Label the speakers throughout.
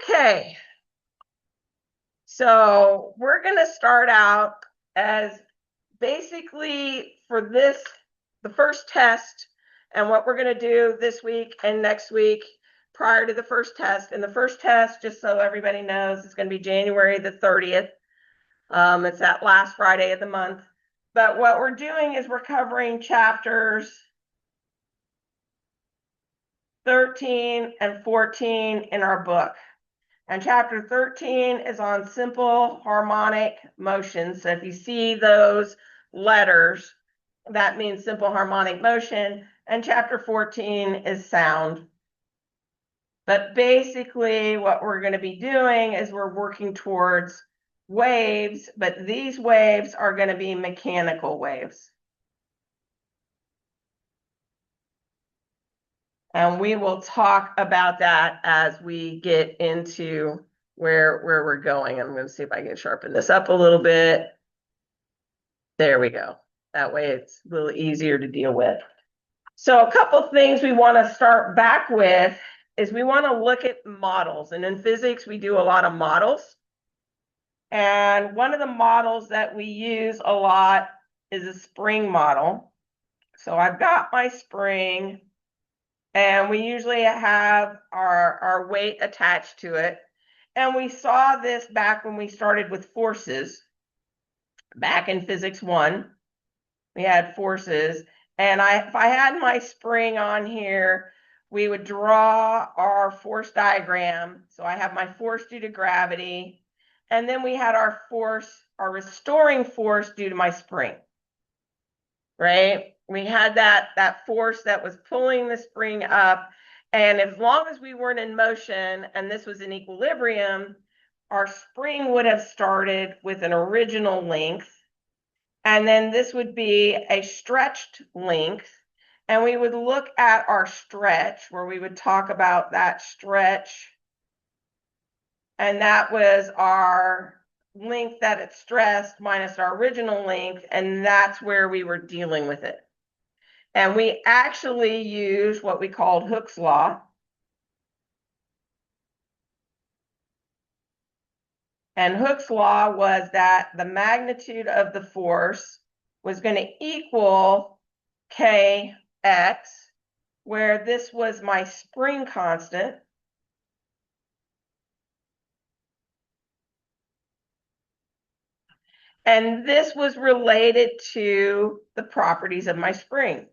Speaker 1: Okay, so we're going to start out as basically for the first test, and what we're going to do this week and next week prior to the first test. And the first test, just so everybody knows, is going to be January the 30th. It's that last Friday of the month. But what we're doing is we're covering chapters 13 and 14 in our book. And chapter 13 is on simple harmonic motion. So if you see those letters, that means simple harmonic motion. And chapter 14 is sound. But basically what we're going to be doing is we're working towards waves, but these waves are going to be mechanical waves. And we will talk about that as we get into where we're going. I'm going to see if I can sharpen this up a little bit. There we go. That way it's a little easier to deal with. So a couple things we want to start back with is we want to look at models. And in physics, we do a lot of models. And one of the models that we use a lot is a spring model. So I've got my spring, and we usually have our weight attached to it. And we saw this back when we started with forces. Back in physics 1, we had forces. And if I had my spring on here, we would draw our force diagram. So I have my force due to gravity. And then we had our force, our restoring force due to my spring. Right? We had that force that was pulling the spring up. And as long as we weren't in motion and this was in equilibrium, our spring would have started with an original length. And then this would be a stretched length. And we would look at our stretch, where we would talk about that stretch. And that was our length that it stressed minus our original length. And that's where we were dealing with it. And we actually use what we called Hooke's law. And Hooke's law was that the magnitude of the force was going to equal kx, where this was my spring constant. And this was related to the properties of my spring.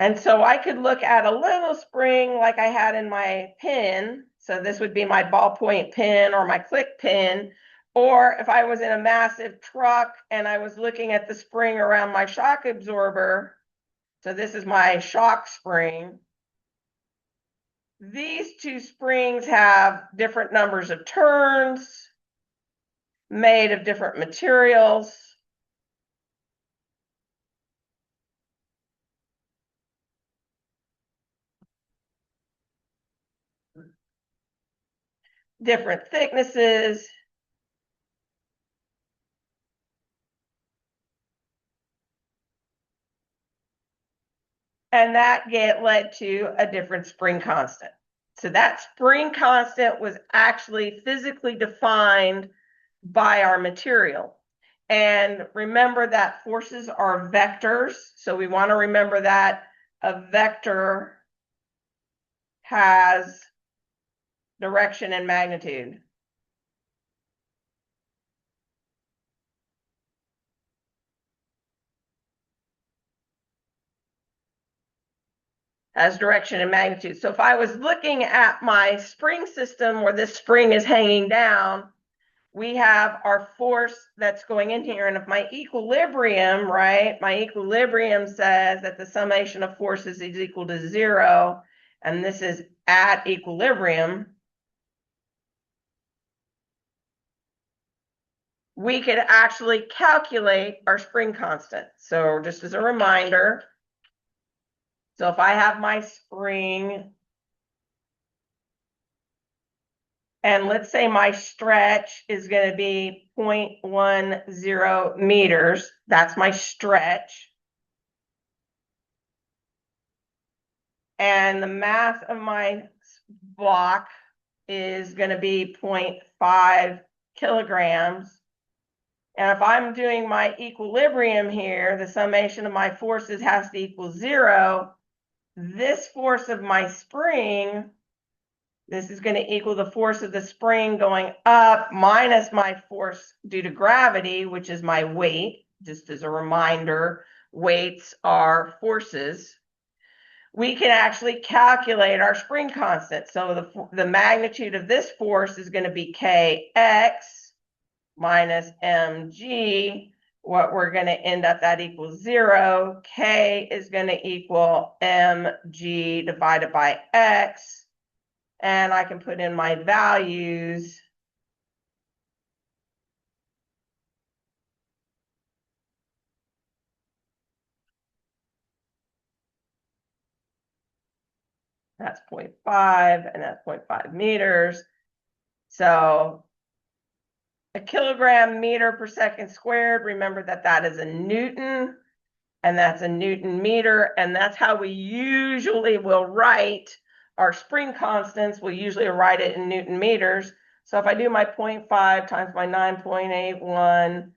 Speaker 1: And so I could look at a little spring like I had in my pen. So this would be my ballpoint pen or my click pen. Or if I was in a massive truck and I was looking at the spring around my shock absorber, so this is my shock spring. These two springs have different numbers of turns, made of different materials. Different thicknesses. And that led to a different spring constant. So that spring constant was actually physically defined by our material. And remember that forces are vectors. So we want to remember that a vector has direction and magnitude. Has direction and magnitude. So if I was looking at my spring system where this spring is hanging down, we have our force that's going in here. And if my equilibrium, right, my equilibrium says that the summation of forces is equal to 0, and this is at equilibrium, we could actually calculate our spring constant. So just as a reminder, so if I have my spring And let's say my stretch is going to be 0.10 meters. That's my stretch. And the mass of my block is going to be 0.5 kilograms. And if I'm doing my equilibrium here, the summation of my forces has to equal 0. This force of my spring, this is going to equal the force of the spring going up minus my force due to gravity, which is my weight. Just as a reminder, weights are forces. We can actually calculate our spring constant. So the magnitude of this force is going to be kx minus mg. What we're going to end up, that equals 0. K is going to equal mg divided by x. And I can put in my values. That's 0.5 and that's 0.5 meters. So a kilogram meter per second squared, remember that that is a Newton, and that's a Newton meter, and that's how we usually will write our spring constants. We'll usually write it in Newton meters. So if I do my 0.5 times my 9.81,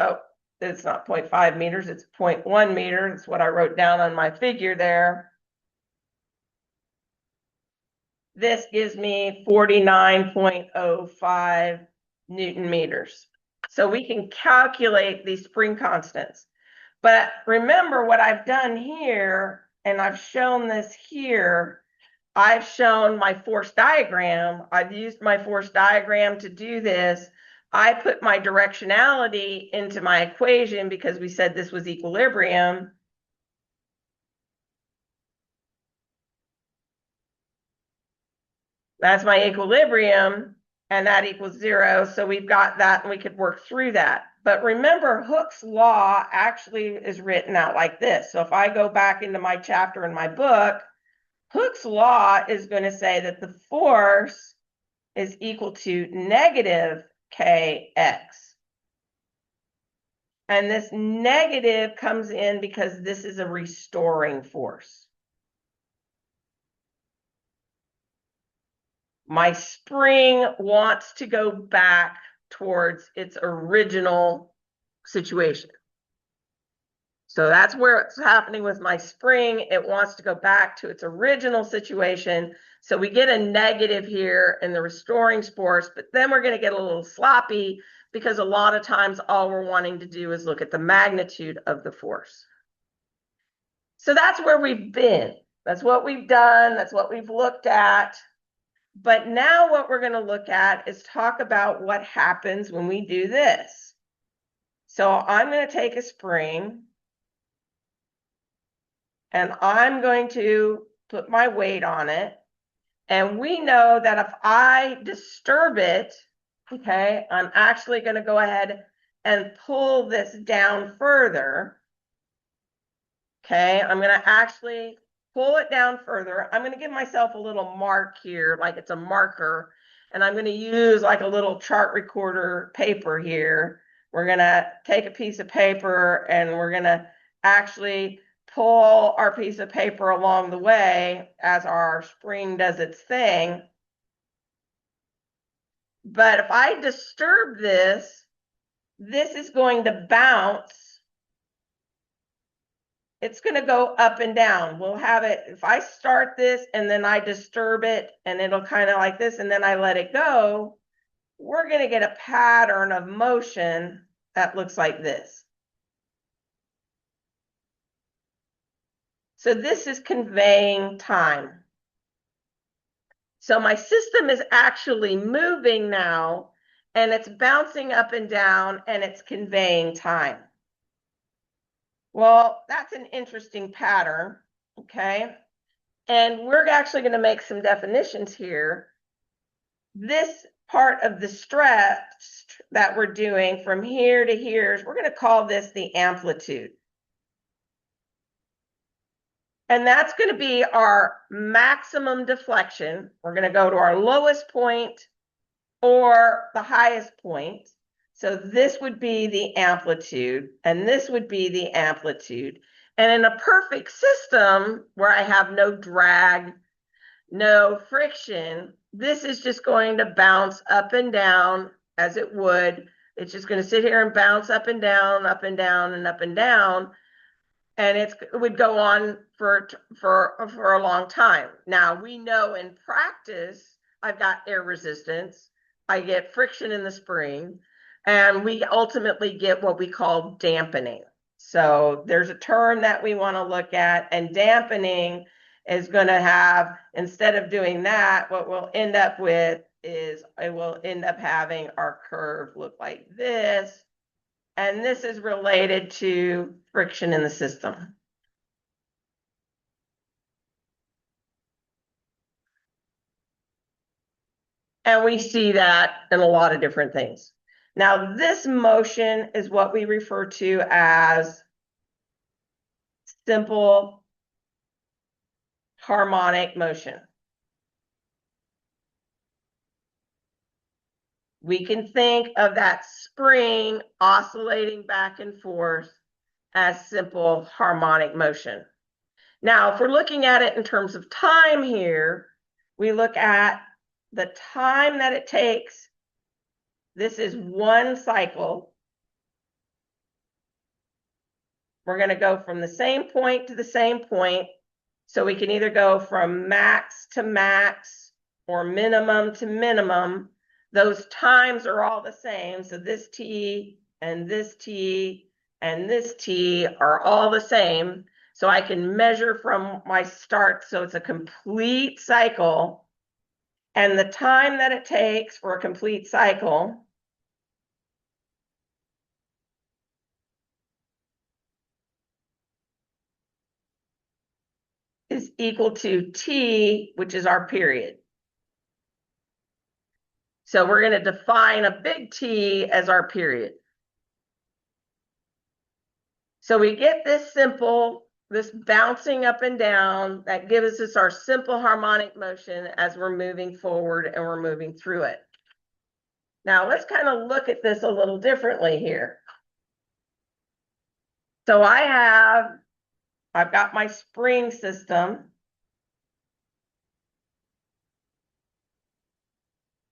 Speaker 1: oh, it's not 0.5 meters, it's 0.1 meter. That's what I wrote down on my figure there. This gives me 49.05 Newton meters. So we can calculate these spring constants. But remember what I've done here, and I've shown this here, I've shown my force diagram. I've used my force diagram to do this. I put my directionality into my equation because we said this was equilibrium. That's my equilibrium, and that equals 0. So we've got that, and we could work through that. But remember, Hooke's law actually is written out like this. So if I go back into my chapter in my book, Hooke's law is going to say that the force is equal to negative kx. And this negative comes in because this is a restoring force. My spring wants to go back towards its original situation. So that's where it's happening with my spring. It wants to go back to its original situation. So we get a negative here in the restoring force, but then we're going to get a little sloppy because a lot of times all we're wanting to do is look at the magnitude of the force. So that's where we've been. That's what we've done. That's what we've looked at. But now what we're going to look at is talk about what happens when we do this. So I'm going to take a spring and I'm going to put my weight on it. And we know that if I disturb it, okay, I'm actually going to go ahead and pull this down further. Okay, I'm going to actually pull it down further. I'm going to give myself a little mark here, like it's a marker, and I'm going to use like a little chart recorder paper here. We're going to take a piece of paper and we're going to actually pull our piece of paper along the way as our spring does its thing. But if I disturb this, this is going to bounce. It's going to go up and down. We'll have it, if I start this and then I disturb it and it'll kind of like this and then I let it go, we're going to get a pattern of motion that looks like this. So this is conveying time. So my system is actually moving now and it's bouncing up and down and it's conveying time. Well, that's an interesting pattern, okay? And we're actually going to make some definitions here. This part of the stretch that we're doing from here to here, we're going to call this the amplitude. And that's going to be our maximum deflection. We're going to go to our lowest point or the highest point. So this would be the amplitude, and this would be the amplitude. And in a perfect system where I have no drag, no friction, this is just going to bounce up and down as it would. It's just going to sit here and bounce up and down, up and down, and up and down. And it would go on for a long time. Now, we know in practice, I've got air resistance, I get friction in the spring, and we ultimately get what we call dampening. So there's a term that we want to look at, and dampening is going to have, instead of doing that, what we'll end up with is it will end up having our curve look like this. And this is related to friction in the system. And we see that in a lot of different things. Now, this motion is what we refer to as simple harmonic motion. We can think of that spring oscillating back and forth as simple harmonic motion. Now, if we're looking at it in terms of time here, we look at the time that it takes. This is one cycle. We're going to go from the same point to the same point. So we can either go from max to max or minimum to minimum. Those times are all the same. So this T and this T and this T are all the same. So I can measure from my start. So it's a complete cycle. And the time that it takes for a complete cycle is equal to T, which is our period. So we're going to define a big T as our period. So we get this simple, this bouncing up and down that gives us our simple harmonic motion as we're moving forward and we're moving through it. Now let's kind of look at this a little differently here. So I've got my spring system.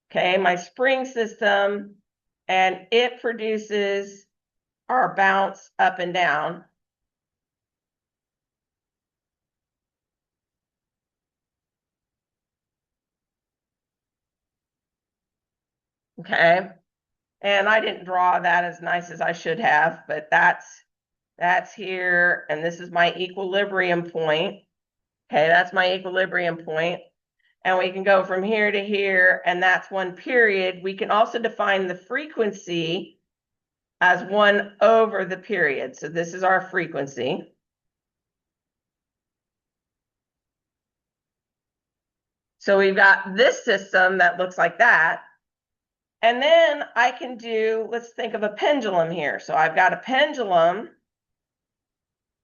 Speaker 1: Okay, my spring system, and it produces our bounce up and down. Okay, and I didn't draw that as nice as I should have, but that's here, and this is my equilibrium point. Okay, that's my equilibrium point. And we can go from here to here, and that's one period. We can also define the frequency as 1 over the period. So this is our frequency. So we've got this system that looks like that. And then I can do, let's think of a pendulum here. So I've got a pendulum.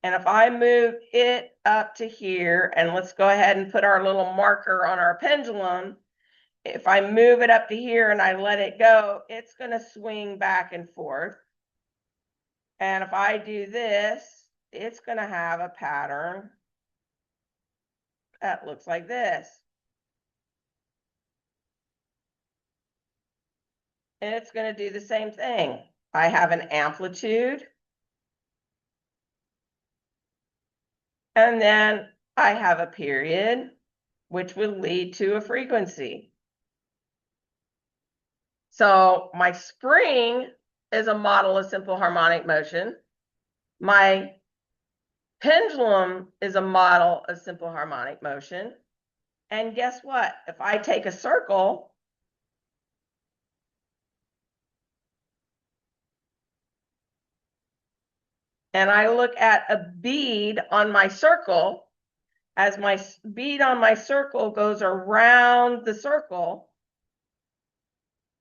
Speaker 1: And if I move it up to here, and let's go ahead and put our little marker on our pendulum. If I move it up to here and I let it go, it's going to swing back and forth. And if I do this, it's going to have a pattern that looks like this. And it's going to do the same thing. I have an amplitude. And then I have a period, which will lead to a frequency. So my spring is a model of simple harmonic motion. My pendulum is a model of simple harmonic motion. And guess what? If I take a circle and I look at a bead on my circle, as my bead on my circle goes around the circle,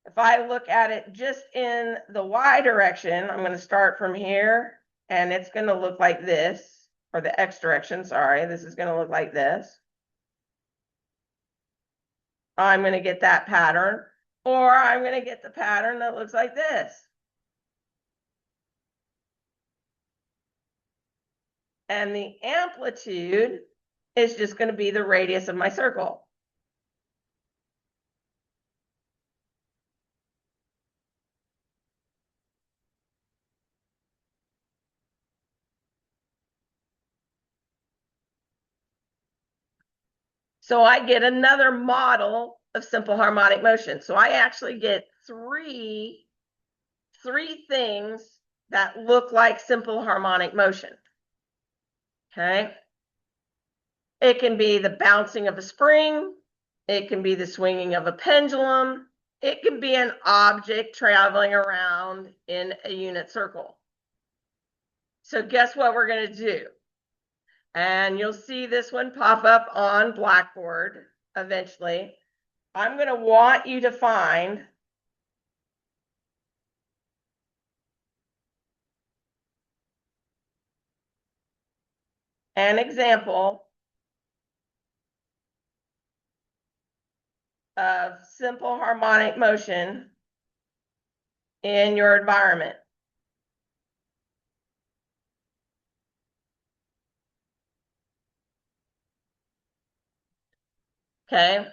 Speaker 1: if I look at it just in the Y direction, I'm going to start from here, and it's going to look like this. or the X direction, sorry, this is going to look like this. I'm going to get that pattern, or I'm going to get the pattern that looks like this. And the amplitude is just going to be the radius of my circle. So I get another model of simple harmonic motion. So I actually get three things that look like simple harmonic motion. Okay. It can be the bouncing of a spring. It can be the swinging of a pendulum. It can be an object traveling around in a unit circle. So guess what we're going to do? And you'll see this one pop up on Blackboard eventually. I'm going to want you to find an example of simple harmonic motion in your environment. Okay.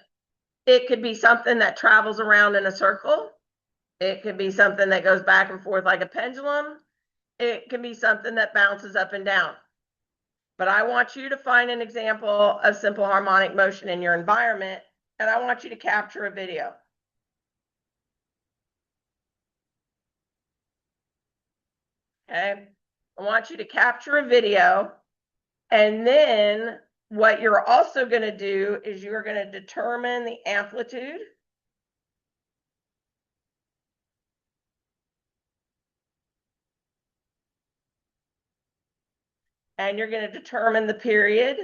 Speaker 1: It could be something that travels around in a circle. It could be something that goes back and forth like a pendulum. It can be something that bounces up and down. But I want you to find an example of simple harmonic motion in your environment, and I want you to capture a video. Okay. I want you to capture a video, and then what you're also going to do is you're going to determine the amplitude. And you're going to determine the period.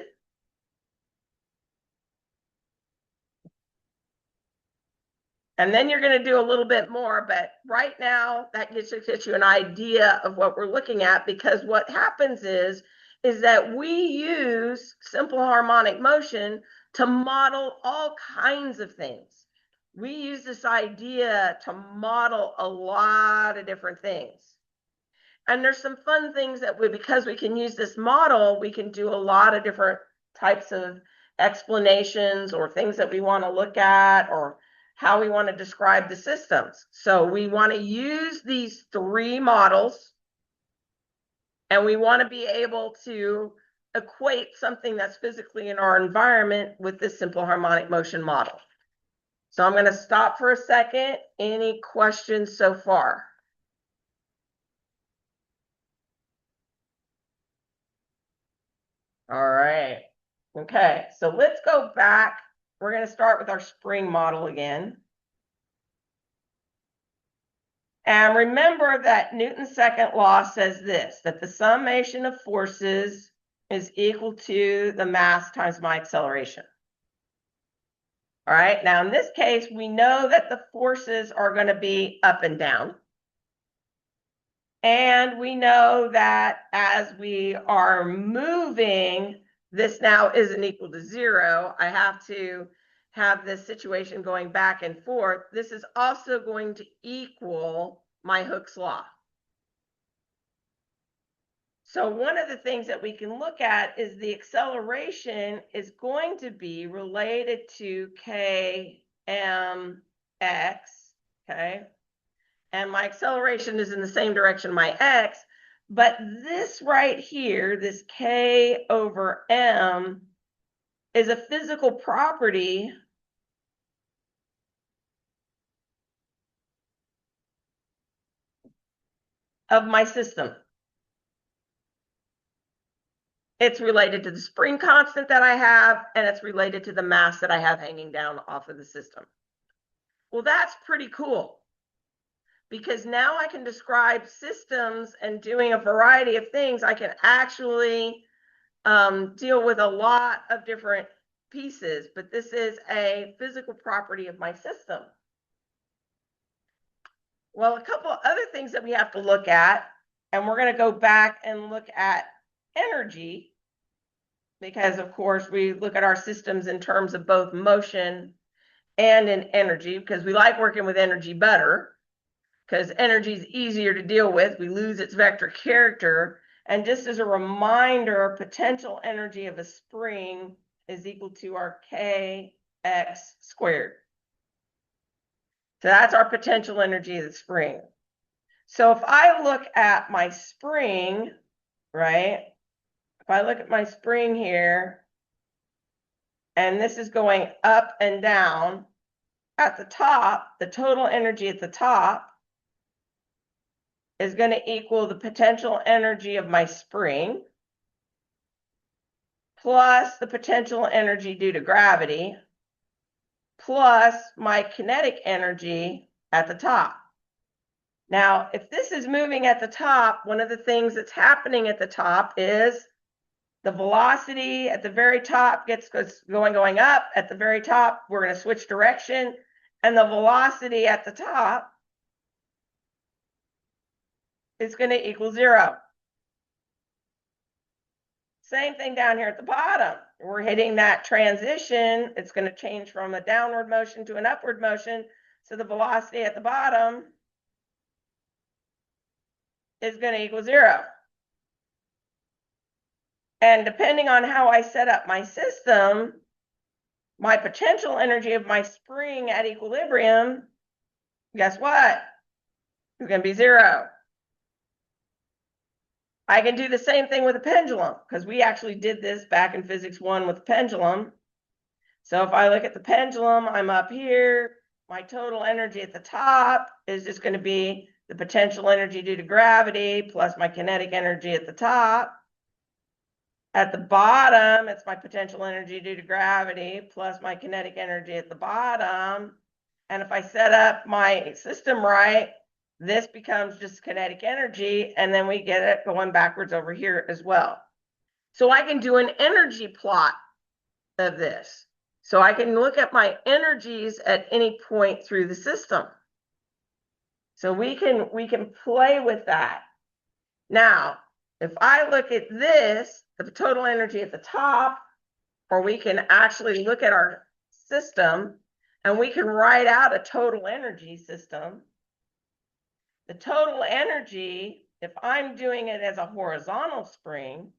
Speaker 1: And then you're going to do a little bit more, but right now that gets you an idea of what we're looking at, because what happens is that we use simple harmonic motion to model all kinds of things. We use this idea to model a lot of different things. And there's some fun things that because we can use this model, we can do a lot of different types of explanations or things that we want to look at, or how we want to describe the systems. So we want to use these three models, and we want to be able to equate something that's physically in our environment with this simple harmonic motion model. So I'm going to stop for a second. Any questions so far? All right. Okay, so let's go back. We're going to start with our spring model again. And remember that Newton's second law says this, that the summation of forces is equal to the mass times my acceleration. All right, now in this case, we know that the forces are going to be up and down. And we know that as we are moving, this now isn't equal to zero. I have to have this situation going back and forth. This is also going to equal my Hooke's law. So one of the things that we can look at is the acceleration is going to be related to kmx, okay? And my acceleration is in the same direction my x, but this right here, this k over m, is a physical property of my system. It's related to the spring constant that I have, and it's related to the mass that I have hanging down off of the system. Well, that's pretty cool, because now I can describe systems, and doing a variety of things, I can actually deal with a lot of different pieces, but this is a physical property of my system. Well, a couple of other things that we have to look at, and we're going to go back and look at energy. because of course we look at our systems in terms of both motion and in energy, because we like working with energy better, because energy is easier to deal with. We lose its vector character. And just as a reminder, potential energy of a spring is equal to our kx squared. So that's our potential energy of the spring. So if I look at my spring, right? If I look at my spring here, and this is going up and down, at the top, the total energy at the top is going to equal the potential energy of my spring plus the potential energy due to gravity plus my kinetic energy at the top. Now, if this is moving at the top, one of the things that's happening at the top is the velocity at the very top gets going up. At the very top, we're going to switch direction, and the velocity at the top is going to equal 0. Same thing down here at the bottom. We're hitting that transition. It's going to change from a downward motion to an upward motion. So the velocity at the bottom is going to equal 0. And depending on how I set up my system, my potential energy of my spring at equilibrium, guess what? It's going to be 0. I can do the same thing with a pendulum, because we actually did this back in Physics 1 with the pendulum. So if I look at the pendulum, I'm up here. My total energy at the top is just going to be the potential energy due to gravity plus my kinetic energy at the top. At the bottom, it's my potential energy due to gravity plus my kinetic energy at the bottom. And if I set up my system right, this becomes just kinetic energy, and then we get it going backwards over here as well. So I can do an energy plot of this. So I can look at my energies at any point through the system. So we can play with that. Now, if I look at this, the total energy at the top, or we can actually look at our system and we can write out a total energy system. The total energy, if I'm doing it as a horizontal spring,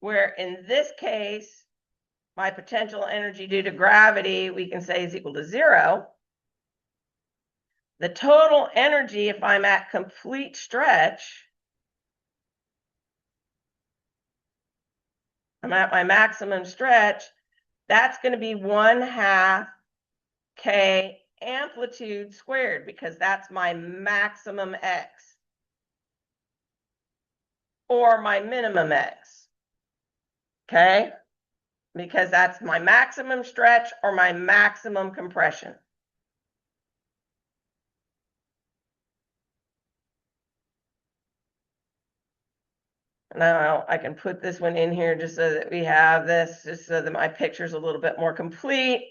Speaker 1: where in this case, my potential energy due to gravity, we can say is equal to 0. The total energy, if I'm at complete stretch, I'm at my maximum stretch, that's going to be 1/2 k amplitude squared, because that's my maximum x or my minimum x. Okay? Because that's my maximum stretch or my maximum compression. Now I can put this one in here just so that we have this, just so that my picture's a little bit more complete.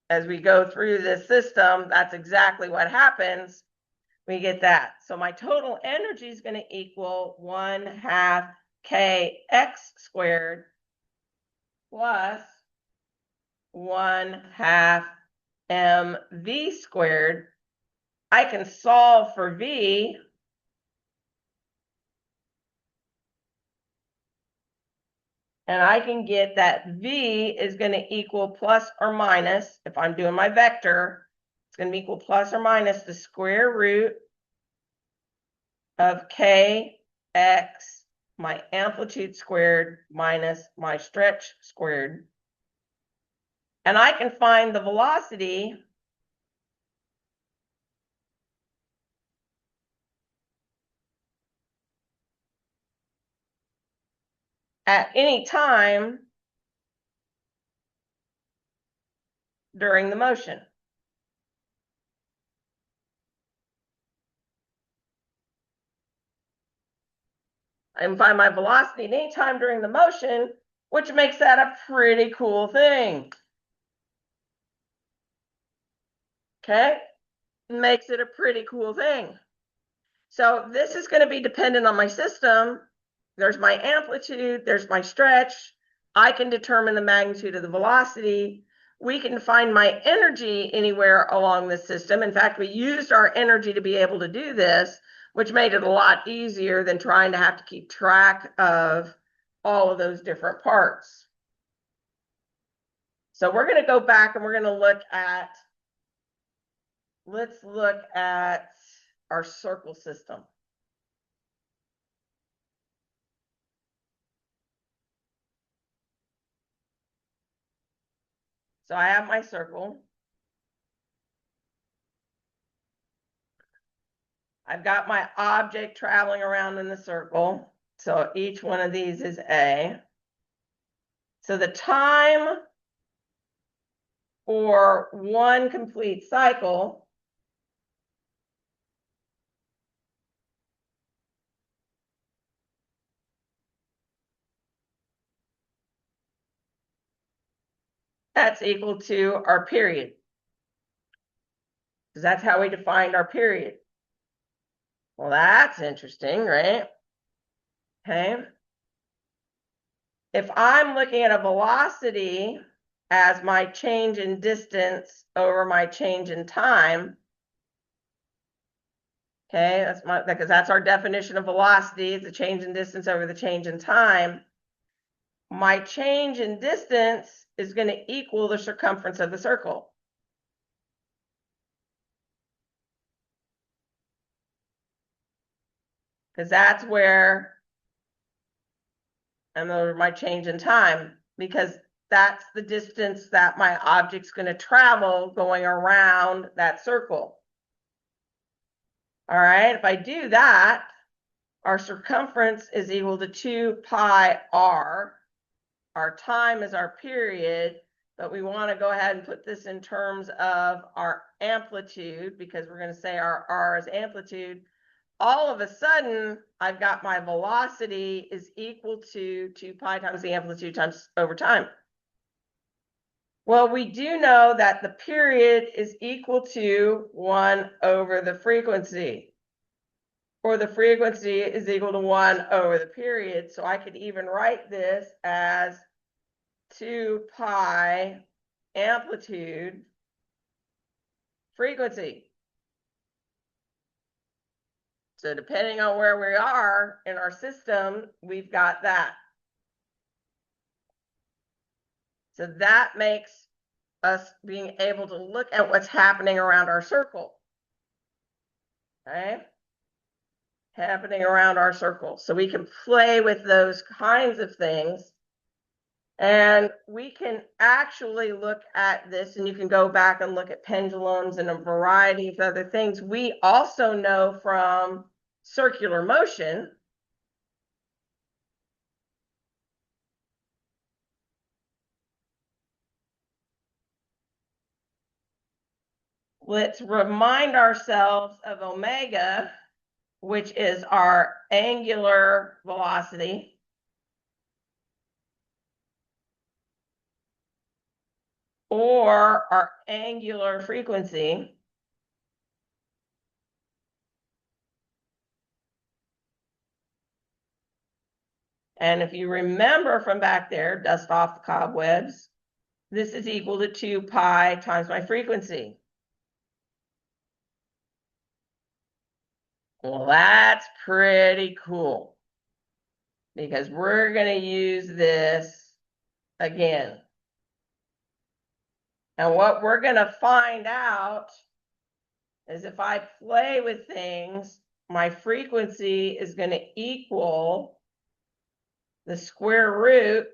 Speaker 1: As we go through this system, that's exactly what happens. We get that. So my total energy is going to equal 1/2 kx squared plus 1/2 mv squared. I can solve for v. And I can get that v is going to equal plus or minus, if I'm doing my vector, it's going to equal plus or minus the square root of kx, my amplitude squared, minus my stretch squared. And I can find the velocity at any time during the motion. I can find my velocity at any time during the motion, which makes that a pretty cool thing. Okay? Makes it a pretty cool thing. So this is going to be dependent on my system. There's my amplitude, there's my stretch. I can determine the magnitude of the velocity. We can find my energy anywhere along the system. In fact, we used our energy to be able to do this, which made it a lot easier than trying to have to keep track of all of those different parts. So we're going to go back and we're going to look at, let's look at our circle system. So I have my circle. I've got my object traveling around in the circle. So each one of these is A. So the time for one complete cycle that's equal to our period. Because that's how we defined our period. Well, that's interesting, right? Okay. If I'm looking at a velocity as my change in distance over my change in time, okay, because that's our definition of velocity, it's the change in distance over the change in time. My change in distance is going to equal the circumference of the circle. Because that's where, and over my change in time, because that's the distance that my object's going to travel going around that circle. All right, if I do that, our circumference is equal to 2 pi r. Our time is our period, but we want to go ahead and put this in terms of our amplitude because we're going to say our r is amplitude. All of a sudden, I've got my velocity is equal to 2 pi times the amplitude times over time. Well, we do know that the period is equal to 1 over the frequency, or the frequency is equal to 1 over the period. So I could even write this as 2 pi amplitude frequency. So depending on where we are in our system, we've got that. So that makes us being able to look at what's happening around our circle. Okay? Happening around our circle. So we can play with those kinds of things. And we can actually look at this, and you can go back and look at pendulums and a variety of other things. We also know from circular motion let's remind ourselves of omega, which is our angular velocity. Or our angular frequency. And if you remember from back there, dust off the cobwebs, this is equal to 2 pi times my frequency. Well, that's pretty cool because we're going to use this again. And what we're going to find out is if I play with things, my frequency is going to equal the square root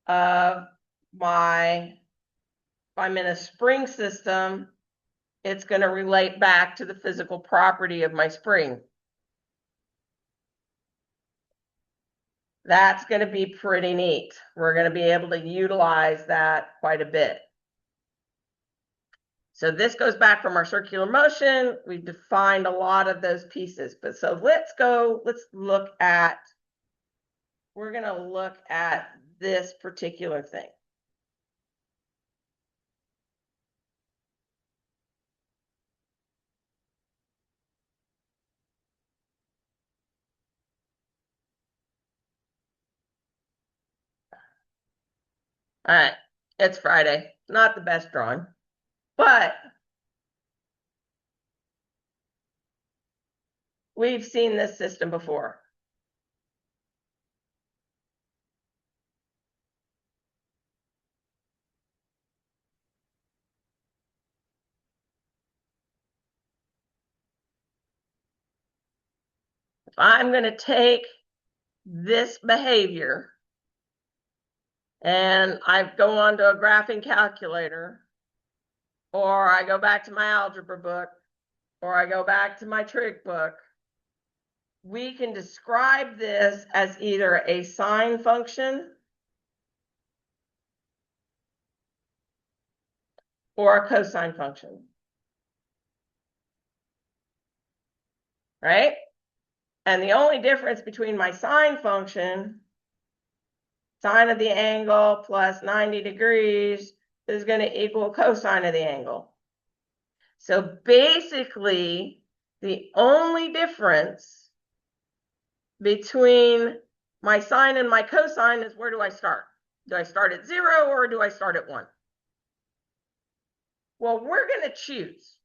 Speaker 1: of my, if I'm in a spring system, it's going to relate back to the physical property of my spring. That's going to be pretty neat. We're going to be able to utilize that quite a bit. So this goes back from our circular motion. We've defined a lot of those pieces. But so let's look at, we're going to look at this particular thing. All right, it's Friday. Not the best drawing, but we've seen this system before. If I'm going to take this behavior and I go onto a graphing calculator, or I go back to my algebra book, or I go back to my trig book, we can describe this as either a sine function or a cosine function, right? And the only difference between my sine function, sine of the angle plus 90 degrees, is going to equal cosine of the angle. So basically, the only difference between my sine and my cosine is, where do I start? Do I start at 0 or do I start at 1? Well, we're going to choose.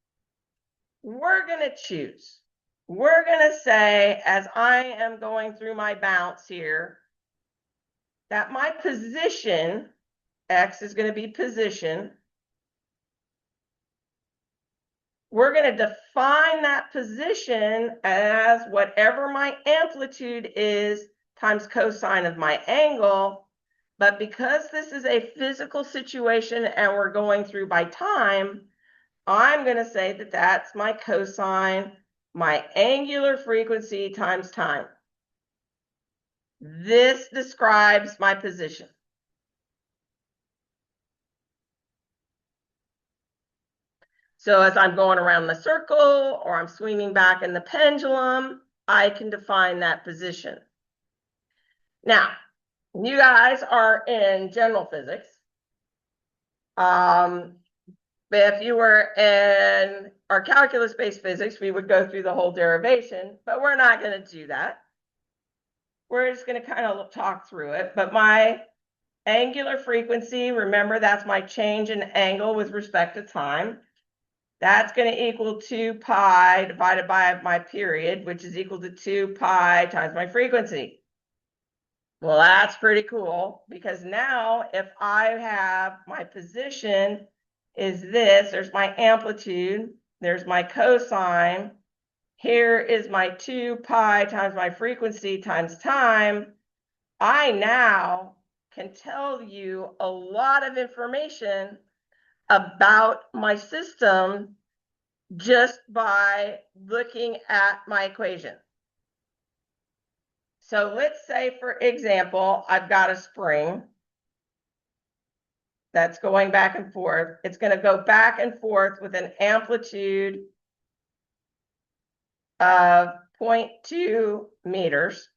Speaker 1: We're going to choose. We're going to say, as I am going through my bounce here, that my position, x is going to be position. We're going to define that position as whatever my amplitude is times cosine of my angle. But because this is a physical situation and we're going through by time, I'm going to say that that's my cosine, my angular frequency times time. This describes my position. So as I'm going around the circle or I'm swinging back in the pendulum, I can define that position. Now, you guys are in general physics. If you were in our calculus-based physics, we would go through the whole derivation, but we're not going to do that. We're just going to kind of talk through it. But my angular frequency, remember, that's my change in angle with respect to time. That's going to equal 2 pi divided by my period, which is equal to 2 pi times my frequency. Well, that's pretty cool, because now if I have my position is this, there's my amplitude, there's my cosine, here is my 2 pi times my frequency times time, I now can tell you a lot of information about my system just by looking at my equation. So let's say, for example, I've got a spring that's going back and forth. It's going to go back and forth with an amplitude of 0.2 meters.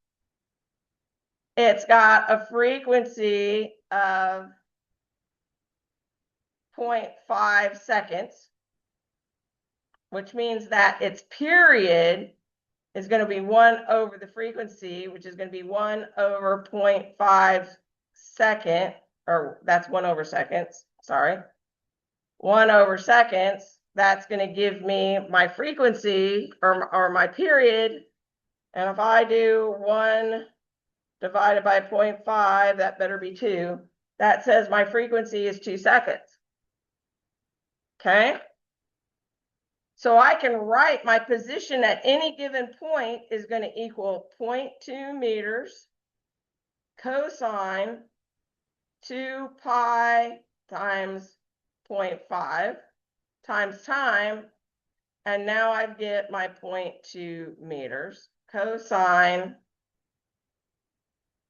Speaker 1: It's got a frequency of 0.5 seconds, which means that its period is going to be 1 over the frequency, which is going to be 1 over 0.5 second, or that's 1 over seconds, sorry. 1 over seconds, that's going to give me my frequency or my period. And if I do 1 divided by 0.5, that better be 2. That says my frequency is 2 seconds. Okay? So I can write my position at any given point is going to equal 0.2 meters cosine 2 pi times 0.5 times time. And now I get my 0.2 meters cosine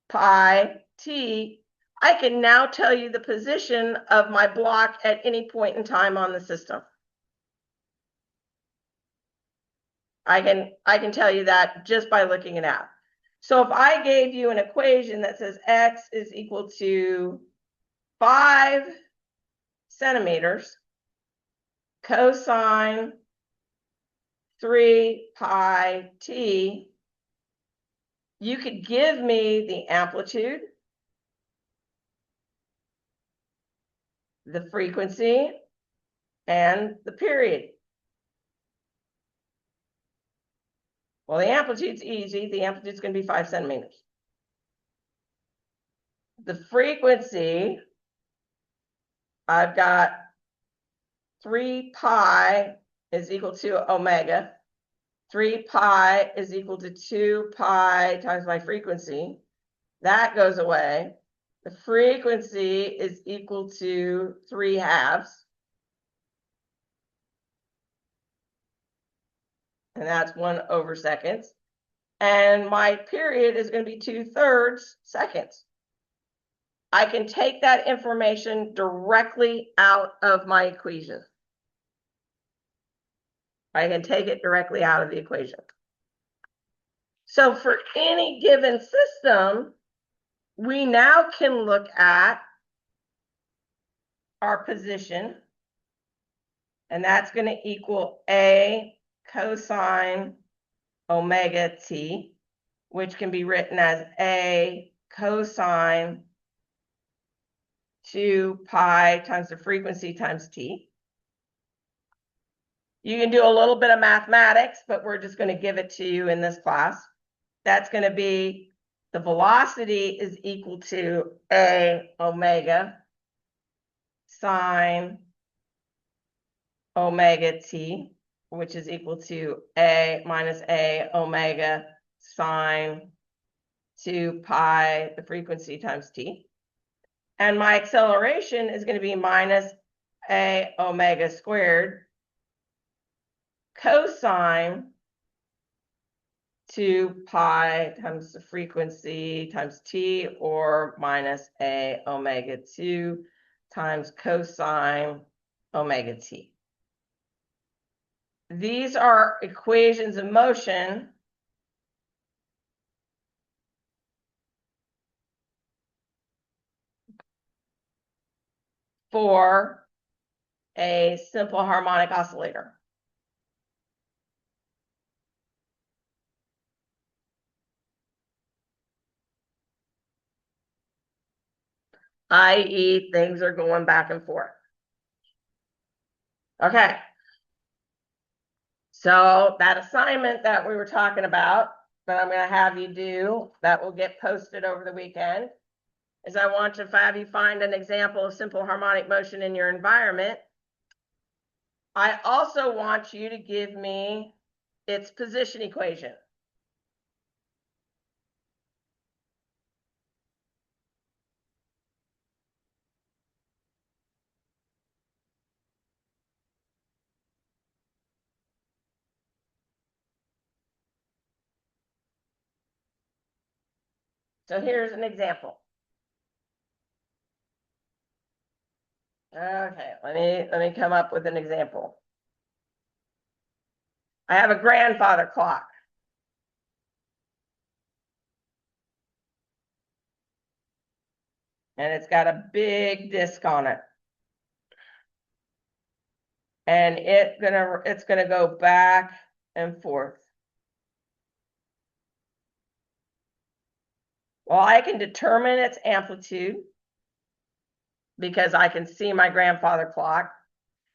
Speaker 1: pi t. I can now tell you the position of my block at any point in time on the system. I can tell you that just by looking it out. So if I gave you an equation that says x is equal to 5 centimeters cosine 3 pi t, you could give me the amplitude, the frequency, and the period. Well, the amplitude's easy. The amplitude's going to be 5 centimeters. The frequency, I've got 3 pi is equal to omega. 3 pi is equal to 2 pi times my frequency. That goes away. The frequency is equal to 3/2. And that's 1/seconds. And my period is going to be 2/3 seconds. I can take that information directly out of my equation. I can take it directly out of the equation. So for any given system, we now can look at our position, and that's going to equal A cosine omega t, which can be written as A cosine 2 pi times the frequency times t. You can do a little bit of mathematics, but we're just going to give it to you in this class. That's going to be the velocity is equal to A omega sine omega t, which is equal to A minus A omega sine 2 pi, the frequency times t. And my acceleration is going to be minus A omega squared cosine 2 pi times the frequency times t, or minus A omega 2 times cosine omega t. These are equations of motion for a simple harmonic oscillator. i.e., things are going back and forth. Okay. So that assignment that we were talking about, that I'm going to have you do, that will get posted over the weekend, is I want to have you find an example of simple harmonic motion in your environment. I also want you to give me its position equation. So here's an example. Okay, let me come up with an example. I have a grandfather clock. And it's got a big disc on it. And it's gonna go back and forth. Well, I can determine its amplitude because I can see my grandfather clock.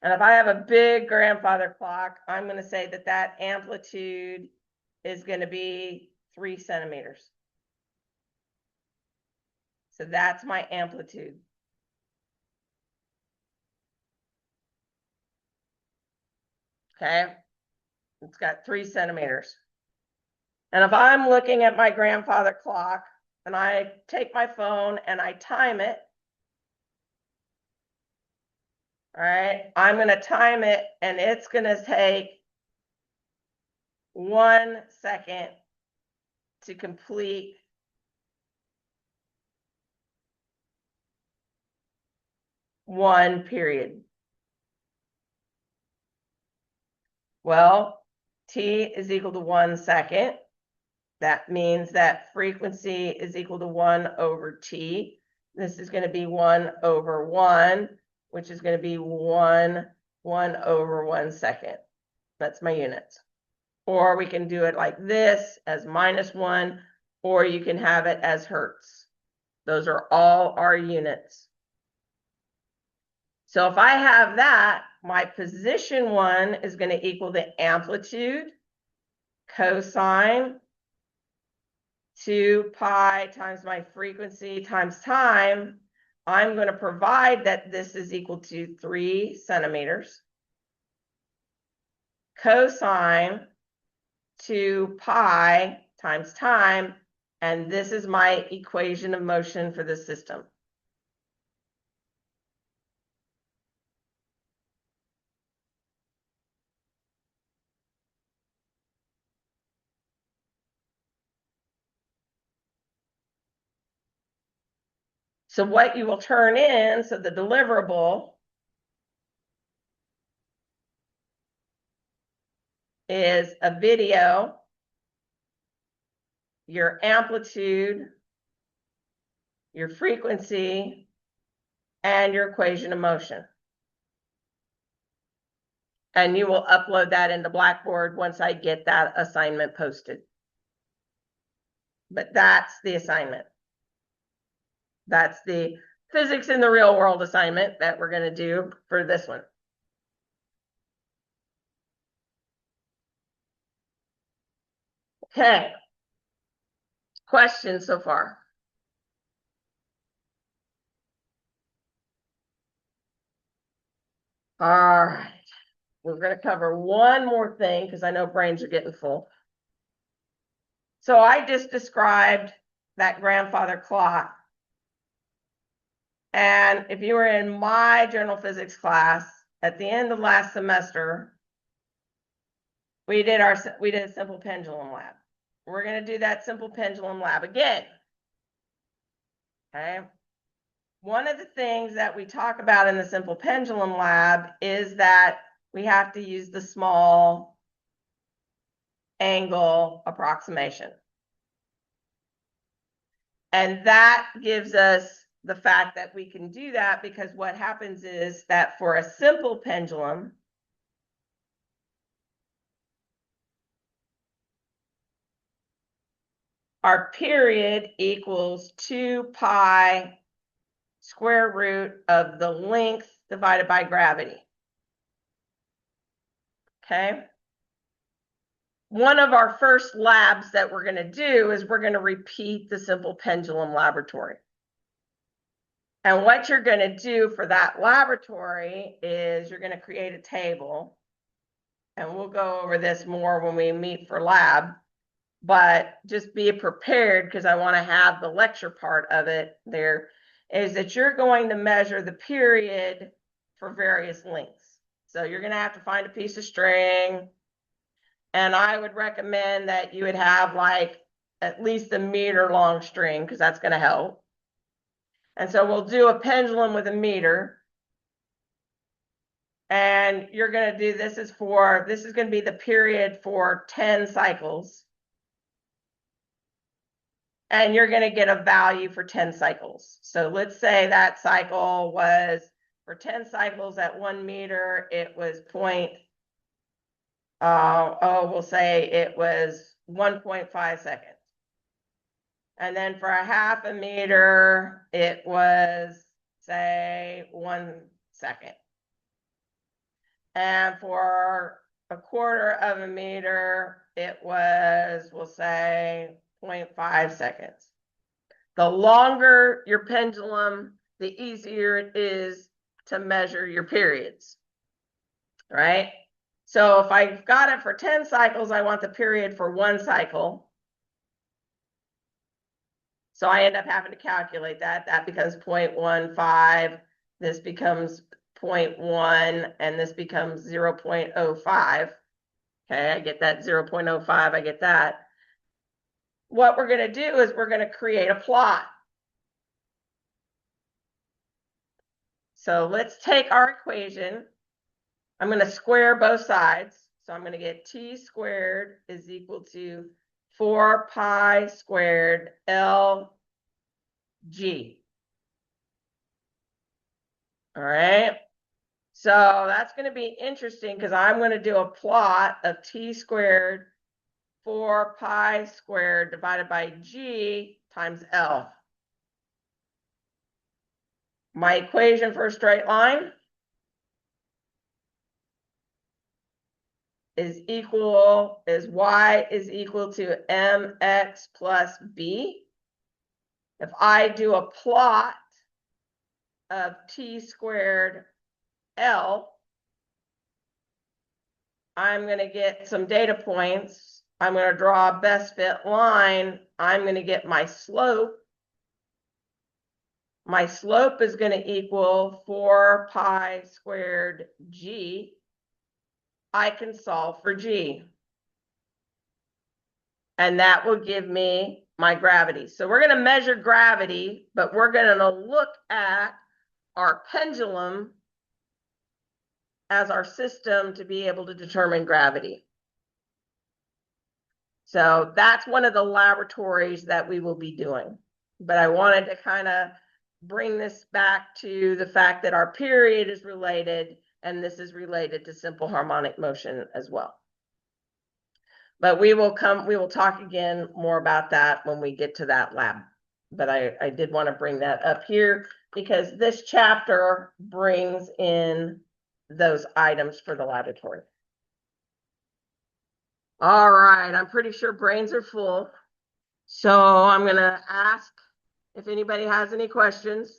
Speaker 1: And if I have a big grandfather clock, I'm going to say that that amplitude is going to be 3 centimeters. So that's my amplitude. Okay. It's got 3 centimeters. And if I'm looking at my grandfather clock and I take my phone and I time it, all right, I'm going to time it and it's going to take 1 second to complete one period. Well, t is equal to 1 second. That means that frequency is equal to 1/t. This is going to be 1/1, which is going to be 1/1 second. That's my units. Or we can do it like this as -1, or you can have it as hertz. Those are all our units. So if I have that, my position 1 is going to equal the amplitude cosine 2 pi times my frequency times time. I'm going to provide that this is equal to 3 centimeters. Cosine 2 pi times time, and this is my equation of motion for the system. So what you will turn in, so the deliverable is a video, your amplitude, your frequency, and your equation of motion. And you will upload that into Blackboard once I get that assignment posted. But that's the assignment. That's the physics in the real world assignment that we're going to do for this one. Okay. Questions so far? All right. We're going to cover one more thing because I know brains are getting full. So I just described that grandfather clock. And if you were in my general physics class at the end of last semester, we did a simple pendulum lab. We're going to do that simple pendulum lab again. Okay. One of the things that we talk about in the simple pendulum lab is that we have to use the small angle approximation. And that gives us the fact that we can do that because what happens is that for a simple pendulum, our period equals 2 pi square root of the length divided by gravity. Okay. One of our first labs that we're going to do is we're going to repeat the simple pendulum laboratory. And what you're going to do for that laboratory is you're going to create a table. And we'll go over this more when we meet for lab. But just be prepared because I want to have the lecture part of it there, is that you're going to measure the period for various lengths. So you're going to have to find a piece of string. And I would recommend that you would have like at least a meter long string because that's going to help. And so we'll do a pendulum with a meter. And you're going to do, this is going to be the period for 10 cycles. And you're going to get a value for 10 cycles. So let's say that cycle was, for 10 cycles at 1 meter, it was we'll say it was 1.5 seconds. And then for a half a meter, it was, say, 1 second. And for a quarter of a meter, it was, we'll say, 0.5 seconds. The longer your pendulum, the easier it is to measure your periods, right? So if I've got it for 10 cycles, I want the period for 1 cycle. So I end up having to calculate that. That becomes 0.15. This becomes 0.1, and this becomes 0.05. Okay, I get that 0.05, I get that. What we're going to do is we're going to create a plot. So let's take our equation. I'm going to square both sides. So I'm going to get t squared is equal to 4 pi squared LG. All right. So that's going to be interesting because I'm going to do a plot of t squared 4 pi squared divided by g times L. My equation for a straight line is y is equal to mx plus b. If I do a plot of t squared L, I'm going to get some data points. I'm going to draw a best fit line. I'm going to get my slope. My slope is going to equal 4 pi squared g. I can solve for g. And that will give me my gravity. So we're going to measure gravity, but we're going to look at our pendulum as our system to be able to determine gravity. So that's one of the laboratories that we will be doing. But I wanted to kind of bring this back to the fact that our period is related, and this is related to simple harmonic motion as well. But we will talk again more about that when we get to that lab. But I did want to bring that up here because this chapter brings in those items for the laboratory. All right, I'm pretty sure brains are full. So I'm going to ask if anybody has any questions.